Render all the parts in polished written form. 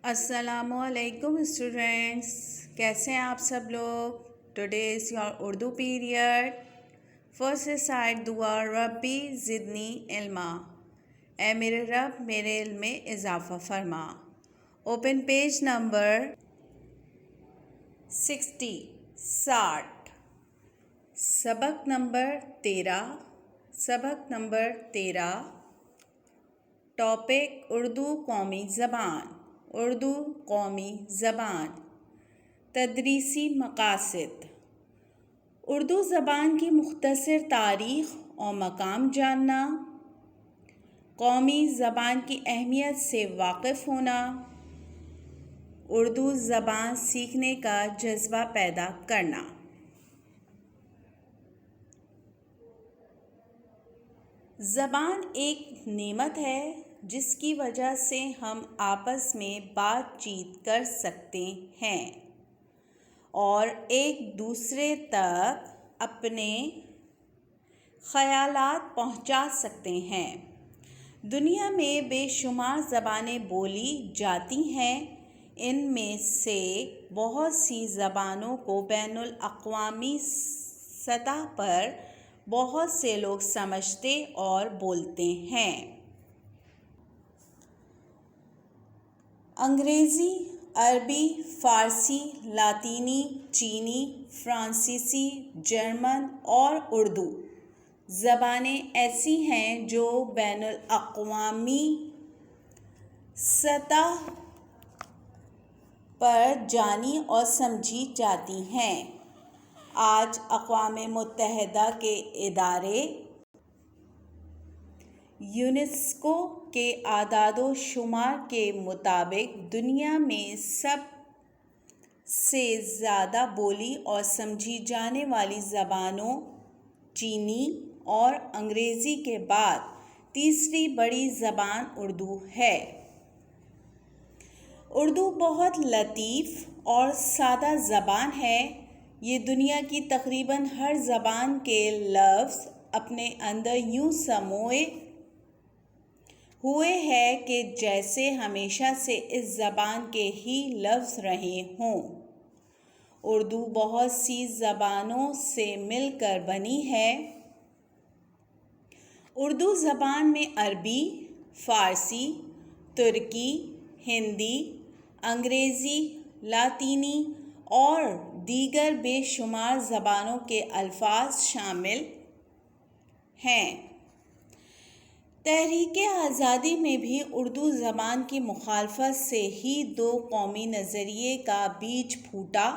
السلام علیکم اسٹوڈینٹس، کیسے ہیں آپ سب لوگ؟ Today is your Urdu period. First recite دعا ربی زدنی علما، اے میرے رب میرے علم میں اضافہ فرما. Open page number 60. سبق نمبر 13. ٹاپک اردو قومی زبان. اردو قومی زبان. تدریسی مقاصد. اردو زبان کی مختصر تاریخ اور مقام جاننا، قومی زبان کی اہمیت سے واقف ہونا، اردو زبان سیکھنے کا جذبہ پیدا کرنا. زبان ایک نعمت ہے جس کی وجہ سے ہم آپس میں بات چیت کر سکتے ہیں اور ایک دوسرے تک اپنے خیالات پہنچا سکتے ہیں. دنیا میں بے شمار زبانیں بولی جاتی ہیں. ان میں سے بہت سی زبانوں کو بین الاقوامی سطح پر بہت سے لوگ سمجھتے اور بولتے ہیں. انگریزی، عربی، فارسی، لاطینی، چینی، فرانسیسی، جرمن اور اردو زبانیں ایسی ہیں جو بین الاقوامی سطح پر جانی اور سمجھی جاتی ہیں. آج اقوام متحدہ کے ادارے یونیسکو کے اعداد و شمار کے مطابق دنیا میں سب سے زیادہ بولی اور سمجھی جانے والی زبانوں چینی اور انگریزی کے بعد تیسری بڑی زبان اردو ہے. اردو بہت لطیف اور سادہ زبان ہے. یہ دنیا کی تقریباً ہر زبان کے لفظ اپنے اندر یوں سموئے ہوئے ہے کہ جیسے ہمیشہ سے اس زبان کے ہی لفظ رہے ہوں. اردو بہت سی زبانوں سے مل کر بنی ہے. اردو زبان میں عربی، فارسی، ترکی، ہندی، انگریزی، لاطینی اور دیگر بے شمار زبانوں کے الفاظ شامل ہیں. تحریک آزادی میں بھی اردو زبان کی مخالفت سے ہی دو قومی نظریے کا بیج پھوٹا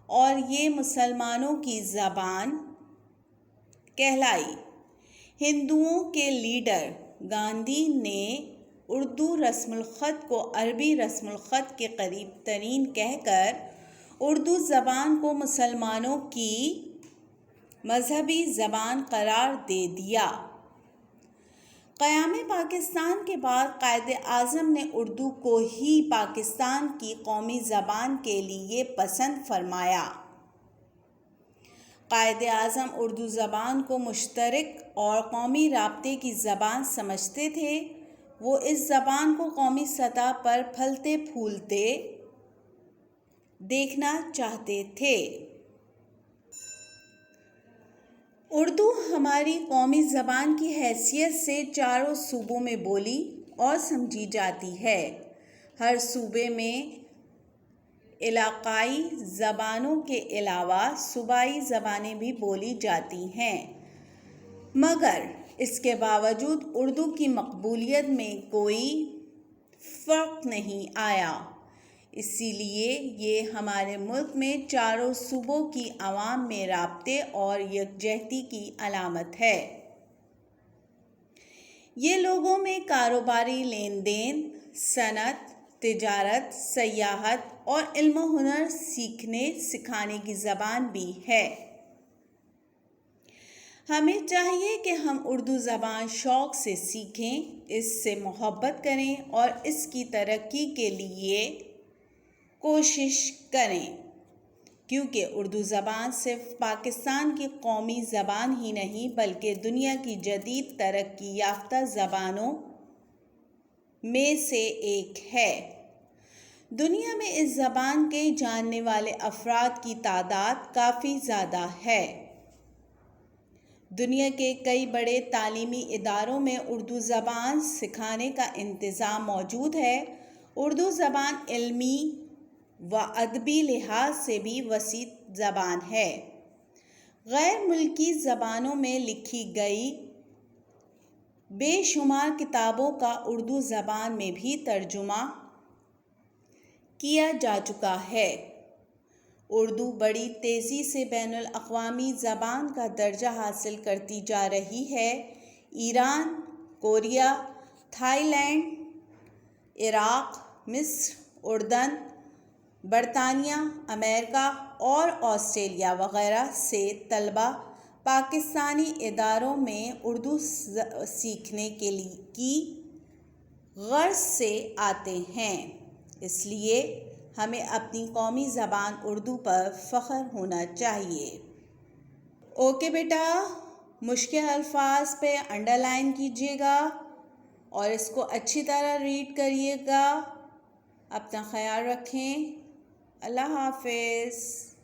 اور یہ مسلمانوں کی زبان کہلائی. ہندوؤں کے لیڈر گاندھی نے اردو رسم الخط کو عربی رسم الخط کے قریب ترین کہہ کر اردو زبان کو مسلمانوں کی مذہبی زبان قرار دے دیا. قیام پاکستان کے بعد قائد اعظم نے اردو کو ہی پاکستان کی قومی زبان کے لیے پسند فرمایا. قائد اعظم اردو زبان کو مشترک اور قومی رابطے کی زبان سمجھتے تھے. وہ اس زبان کو قومی سطح پر پھلتے پھولتے دیکھنا چاہتے تھے. اردو ہماری قومی زبان کی حیثیت سے چاروں صوبوں میں بولی اور سمجھی جاتی ہے. ہر صوبے میں علاقائی زبانوں کے علاوہ صوبائی زبانیں بھی بولی جاتی ہیں، مگر اس کے باوجود اردو کی مقبولیت میں کوئی فرق نہیں آیا. اسی لیے یہ ہمارے ملک میں چاروں صوبوں کی عوام میں رابطے اور یکجہتی کی علامت ہے. یہ لوگوں میں کاروباری لین دین، صنعت، تجارت، سیاحت اور علم و ہنر سیکھنے سکھانے کی زبان بھی ہے. ہمیں چاہیے کہ ہم اردو زبان شوق سے سیکھیں، اس سے محبت کریں اور اس کی ترقی کے لیے کوشش کریں، کیونکہ اردو زبان صرف پاکستان کی قومی زبان ہی نہیں بلکہ دنیا کی جدید ترقی یافتہ زبانوں میں سے ایک ہے. دنیا میں اس زبان کے جاننے والے افراد کی تعداد کافی زیادہ ہے۔ دنیا کے کئی بڑے تعلیمی اداروں میں اردو زبان سکھانے کا انتظام موجود ہے۔ اردو زبان علمی و ادبی لحاظ سے بھی وسیع زبان ہے۔ غیر ملکی زبانوں میں لکھی گئی بے شمار کتابوں کا اردو زبان میں بھی ترجمہ کیا جا چکا ہے۔ اردو بڑی تیزی سے بین الاقوامی زبان کا درجہ حاصل کرتی جا رہی ہے۔ Iran, Korea, Thailand, Iraq, مصر، اردن، برطانیہ، امریکہ اور آسٹریلیا وغیرہ سے طلباء پاکستانی اداروں میں اردو سیکھنے کی غرض سے آتے ہیں۔ اس لیے ہمیں اپنی قومی زبان اردو پر فخر ہونا چاہیے۔ اوکے بیٹا، مشکل الفاظ پہ انڈر لائن کیجیے گا اور اس کو اچھی طرح ریڈ کریے گا۔ اپنا خیال رکھیں۔ اللہ حافظ۔